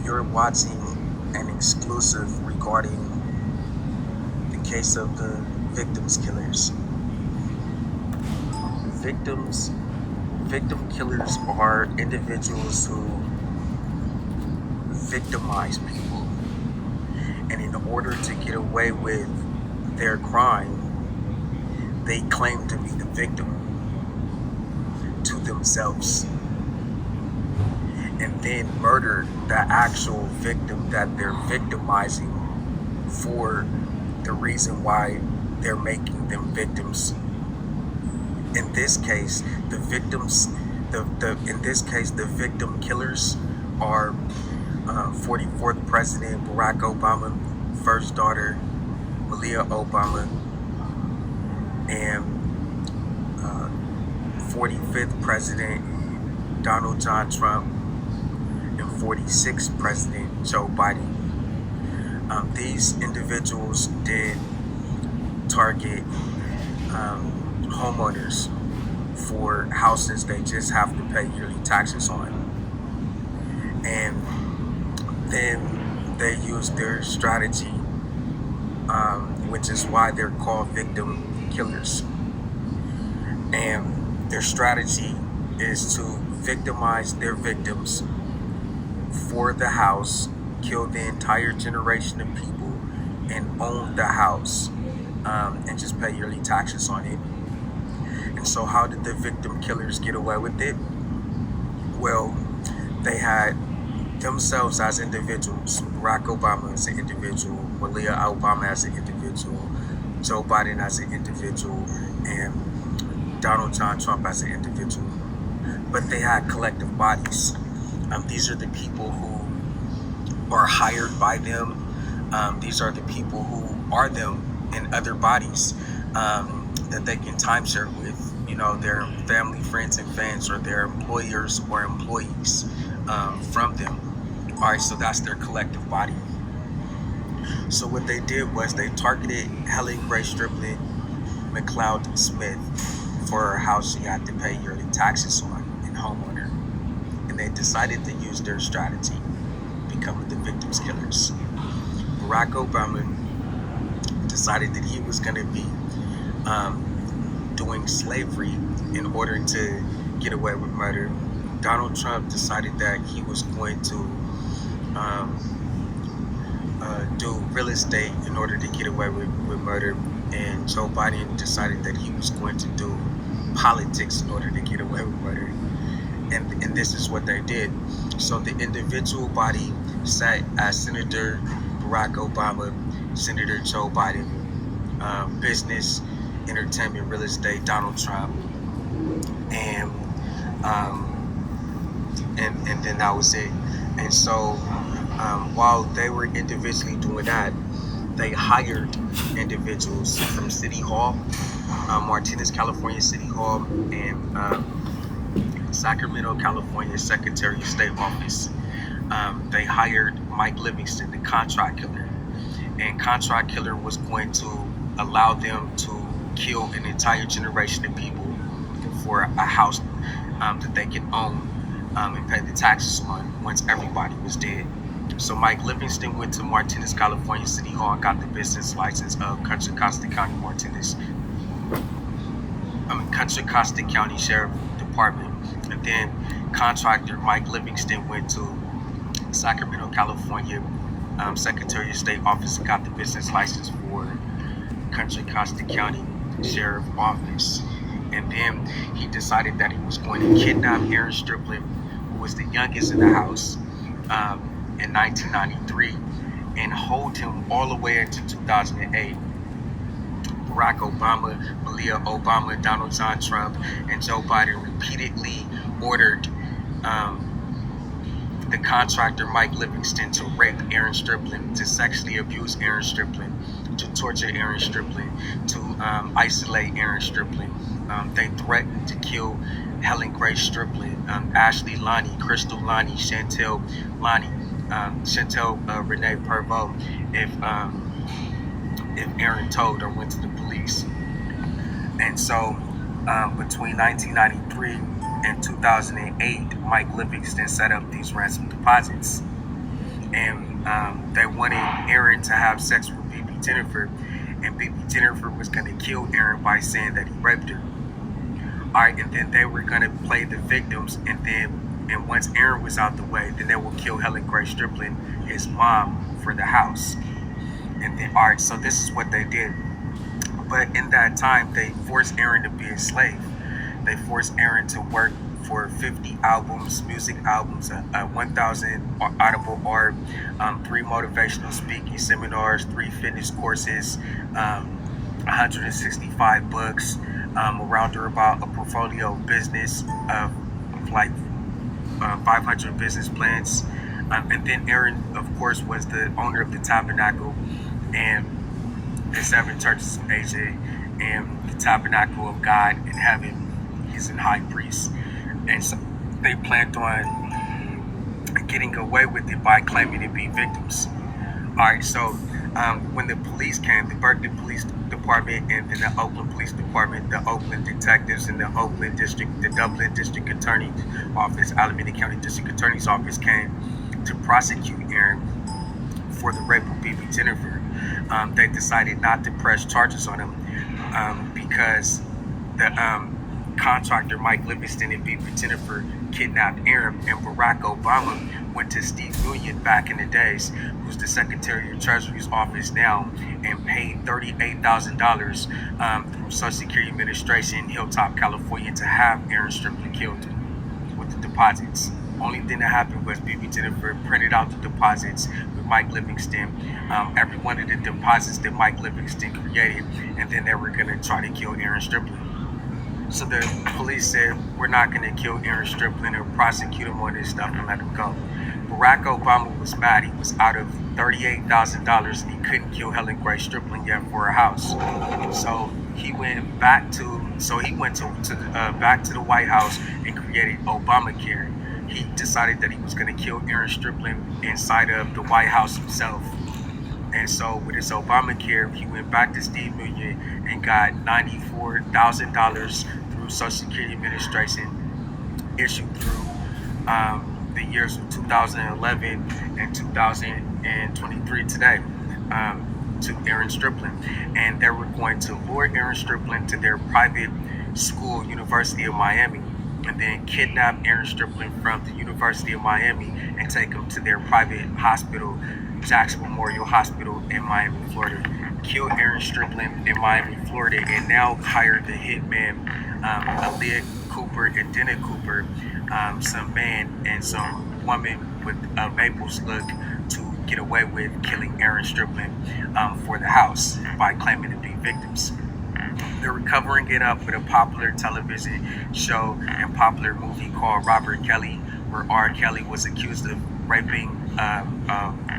You're watching an exclusive regarding the case of the victims killers. Victim killers are individuals who victimize people, and in order to get away with their crime, they claim to be the victim to themselves, and then murder the actual victim that they're victimizing for the reason why they're making them victims. In this case, the victim killers are 44th President Barack Obama, first daughter Malia Obama, and 45th President Donald John Trump, and 46th President Joe Biden. These individuals did target homeowners for houses they just have to pay yearly taxes on. And then they used their strategy, which is why they're called victim killers. And their strategy is to victimize their victims for the house, kill the entire generation of people, and own the house, and just pay yearly taxes on it. And so how did the victim killers get away with it? Well, they had themselves as individuals, Barack Obama as an individual, Malia Obama as an individual, Joe Biden as an individual, and Donald John Trump as an individual. But they had collective bodies. These are the people who are hired by them. These are the people who are them in other bodies that they can timeshare with, their family, friends, and fans, or their employers or employees from them. All right, so that's their collective body. So what they did was they targeted Helen Striplin McLeod Smith for her house she had to pay yearly taxes on, and homeowner. And they decided to use their strategy, becoming the victims killers. Barack Obama decided that he was going to be doing slavery in order to get away with murder. Donald Trump decided that he was going to do real estate in order to get away with murder. And Joe Biden decided that he was going to do politics in order to get away with murder. And this is what they did. So the individual body sat as Senator Barack Obama, Senator Joe Biden, business, entertainment, real estate, Donald Trump, and then that was it. And so while they were individually doing that, they hired individuals from City Hall, Martinez, California City Hall, and Sacramento, California Secretary of State Office. They hired Mike Livingston, the contract killer. And contract killer was going to allow them to kill an entire generation of people for a house that they could own and pay the taxes on once everybody was dead. So Mike Livingston went to Martinez, California City Hall and got the business license of Contra Costa County Contra Costa County Sheriff Department. And then contractor Mike Livingston went to Sacramento, California Secretary of State Office and got the business license for Contra Costa County Sheriff Office. And then he decided that he was going to kidnap Aaren Striplin, who was the youngest in the house, in 1993, and hold him all the way into 2008. Barack Obama, Malia Obama, Donald John Trump, and Joe Biden repeatedly ordered the contractor Mike Livingston to rape Aaren Striplin, to sexually abuse Aaren Striplin, to torture Aaren Striplin, to isolate Aaren Striplin. They threatened to kill Helen Grace Striplin, Ashley Lonnie, Crystal Lonnie, Chantel Lonnie, Chantel Renee Perveau, if Aaren told or went to the police. And so between 1993 and 2008, Mike Livingston set up these ransom deposits. and they wanted Aaren to have sex with BB Jennifer, and BB Jennifer was going to kill Aaren by saying that he raped her. All right, and then they were going to play the victims, and once Aaren was out the way, then they will kill Helen Gray Striplin, his mom, for the house. And then, all right, so this is what they did. But in that time, they forced Aaren to be a slave. They forced Aaren to work for 50 albums, music albums, 1,000 audible art, 3 motivational speaking seminars, 3 fitness courses, 165 books, around or about a portfolio of business of like 500 business plans. And then Aaren, of course, was the owner of the Tabernacle and the 7 churches of Asia and the Tabernacle of God in heaven. He's a high priest. And so they planned on getting away with it by claiming to be victims. All right, so when the police came, the Berkeley Police Department and then the Oakland Police Department, the Oakland detectives and the Oakland District, the Dublin District Attorney's Office, Alameda County District Attorney's Office came to prosecute Aaren for the rape of BB Jennifer. They decided not to press charges on him because the contractor Mike Livingston and BB Jennifer kidnapped Aaren, and Barack Obama went to Steve Nguyen back in the days, who's the Secretary of Treasury's office now, and paid $38,000 through Social Security Administration, Hilltop, California, to have Aaren Striplin killed with the deposits. Only thing that happened was BB Jennifer printed out the deposits with Mike Livingston, every one of the deposits that Mike Livingston created, and then they were going to try to kill Aaren Striplin. So the police said, we're not going to kill Aaren Striplin or prosecute him on this stuff and let him go. Barack Obama was mad. He was out of $38,000 and he couldn't kill Helen Gray Striplin yet for her house. So he went back to back to the White House and created Obamacare. He decided that he was going to kill Aaren Striplin inside of the White House himself. And so with his Obamacare, he went back to Steve Nguyen and got $94,000 through Social Security Administration, issued through the years of 2011 and 2023 today, to Aaren Striplin. And they were going to lure Aaren Striplin to their private school, University of Miami, and then kidnap Aaren Striplin from the University of Miami and take him to their private hospital, Jackson Memorial Hospital in Miami, Florida. Kill Aaren Striplin in Miami, Florida, and now hire the hitman, Aaliyah Cooper and Dennis Cooper, some man and some woman with a Maples look, to get away with killing Aaren Striplin for the house by claiming to be victims. They're covering it up with a popular television show and popular movie called Robert Kelly, where R. Kelly was accused of raping a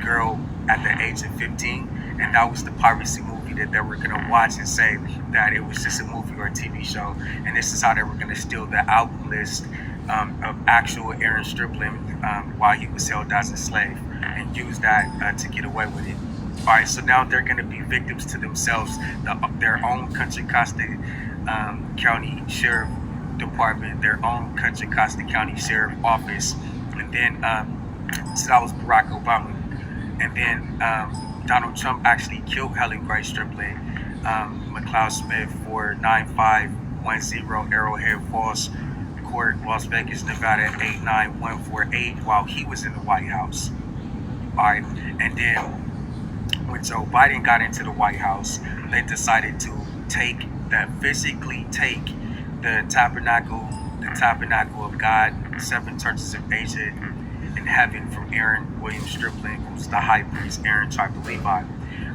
girl at the age of 15, and that was the piracy movie that they were going to watch and say that it was just a movie or a TV show. And this is how they were going to steal the album list of actual Aaren Striplin while he was held as a slave, and use that to get away with it. All right, so now they're going to be victims to themselves, their own Contra Costa County Sheriff Department, their own Contra Costa County Sheriff Office, and then so that was Barack Obama. And then Donald Trump actually killed Helen Gray Striplin, McLeod Smith, for 9510 Arrowhead Falls Court, Las Vegas, Nevada 89148, while he was in the White House. All right, and then when Joe Biden got into the White House, they decided to physically take the Tabernacle of God, 7 churches of Asia in heaven from Aaren Williams Striplin, who's the high priest, Aaren tribe of Levi,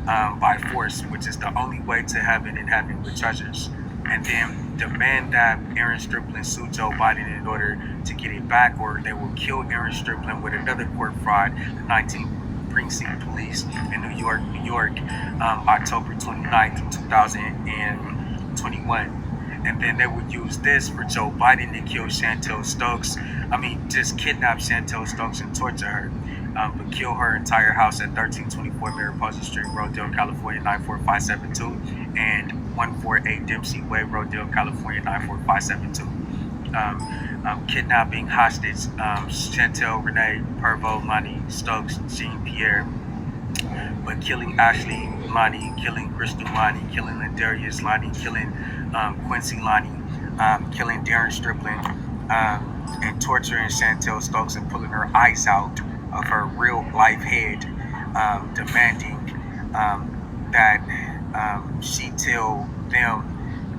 by force, which is the only way to heaven and heaven with treasures. And then demand that Aaren Striplin sue Joe Biden in order to get it back, or they will kill Aaren Striplin with another court fraud, the 19th Precinct Police in New York, October 29th, 2021. And then they would use this for Joe Biden to kill Chantel Stokes. Just kidnap Chantel Stokes and torture her, but kill her entire house at 1324 Mariposa Street, Rodale, California 94572, and 148 Dempsey Way, Rodale, California 94572. kidnapping hostage Chantel, Renee, Pervo, Lonnie, Stokes, Jean Pierre, but killing Ashley Lonnie, killing Crystal Lonnie, killing Ladarius Lonnie, killing Quincy Lonnie, killing Darren Striplin, and torturing Chantel Stokes and pulling her eyes out of her real life head, demanding that she tell them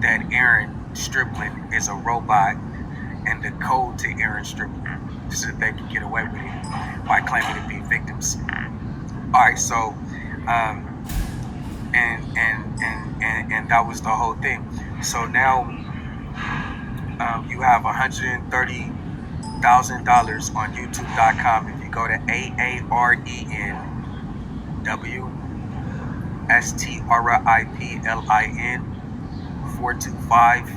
that Aaren Striplin is a robot and the code to Aaren Striplin, so that they can get away with it by claiming to be victims. All right, so and that was the whole thing. So now you have $130,000 on YouTube.com. If you go to AarenWStriplin 425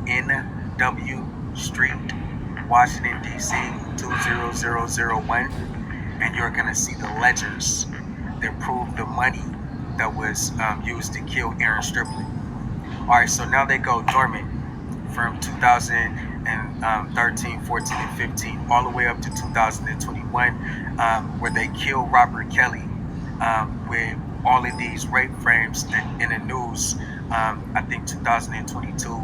NW Street, Washington, D.C. 20001, and you're going to see the ledgers that prove the money that was used to kill Aaren Striplin. All right, so now they go dormant from 2013, 14, and 15, all the way up to 2021, where they kill Robert Kelly with all of these rape frames in the news. I think 2022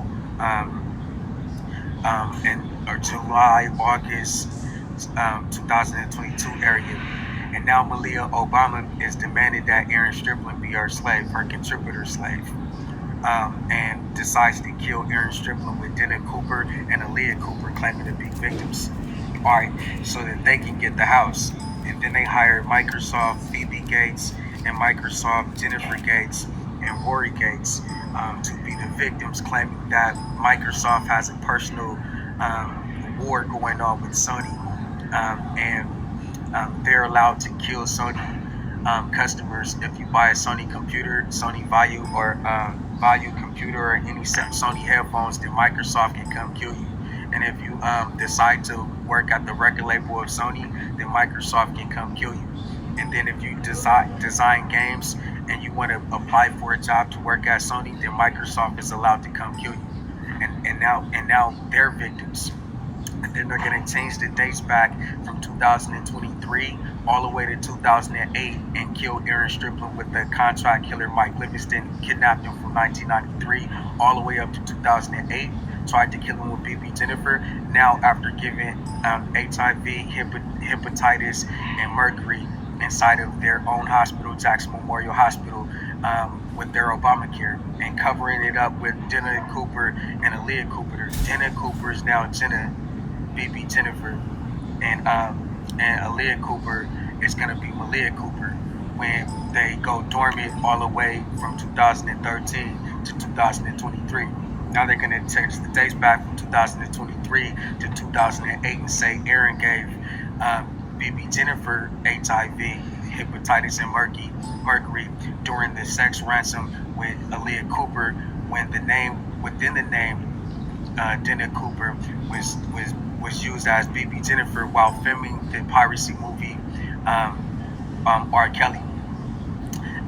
or July, August 2022 area. And now Malia Obama is demanding that Aaren Striplin be her slave, her contributor slave, and decides to kill Aaren Striplin with Dennis Cooper and Aaliyah Cooper claiming to be victims. All right, so that they can get the house. And then they hired Microsoft, BB Gates, and Microsoft, Jennifer Gates, and Wray Gates to be the victims, claiming that Microsoft has a personal war going on with Sony, and they're allowed to kill Sony customers if you buy a Sony computer, Sony Value, or Value computer, or any Sony headphones, then Microsoft can come kill you. And if you decide to work at the record label of Sony, then Microsoft can come kill you. And then if you design games and you want to apply for a job to work at Sony, then Microsoft is allowed to come kill you. And now they're victims. And then they're going to change the dates back from 2023 all the way to 2008 and kill Aaren Striplin with the contract killer Mike Livingston, kidnapped him from 1993 all the way up to 2008. Tried to kill him with BB Jennifer. Now, after giving HIV, hepatitis, and mercury inside of their own hospital, Jackson Memorial Hospital, with their Obamacare, and covering it up with Dennis Cooper and Aaliyah Cooper. Dennis Cooper is now Jenna, BB Jennifer, and Aaliyah Cooper is going to be Malia Cooper when they go dormant all the way from 2013 to 2023. Now they're going to change the dates back from 2023 to 2008 and say Aaren gave BB Jennifer HIV, hepatitis, and mercury during the sex ransom with Aaliyah Cooper, when the name within the name Dennis Cooper was used as BB Jennifer while filming the piracy movie R. Kelly.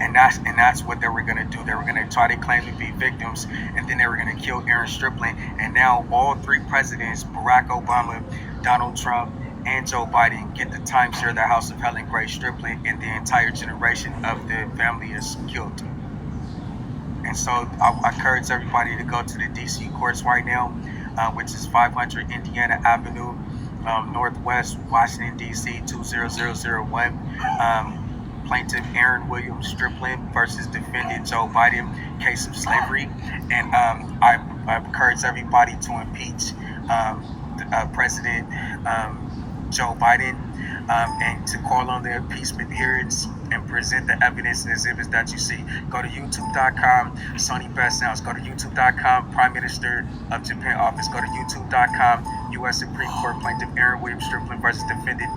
And that's what they were going to do. They were going to try to claim to be victims, and then they were going to kill Aaren Striplin. And now all three presidents, Barack Obama, Donald Trump, and Joe Biden, get the timeshare of the house of Helen Grace Striplin, and the entire generation of the family is killed. And so I encourage everybody to go to the DC courts right now, which is 500 Indiana Avenue, Northwest, Washington, D.C. 20001. Plaintiff Aaren Williams Striplin versus Defendant Joe Biden, case of slavery. And I encourage everybody to impeach President Joe Biden, and to call on the impeachment hearings and present the evidence and exhibits that you see. Go to youtube.com, Sony Best Sounds. Go to youtube.com, Prime Minister of Japan office. Go to youtube.com, U.S. Supreme Court Plaintiff Aaren Williams Striplin versus Defendant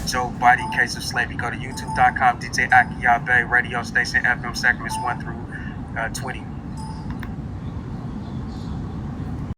Joe Biden, case of slavery. Go to youtube.com, DJ Akie Radio Station FM segments 1 through 20.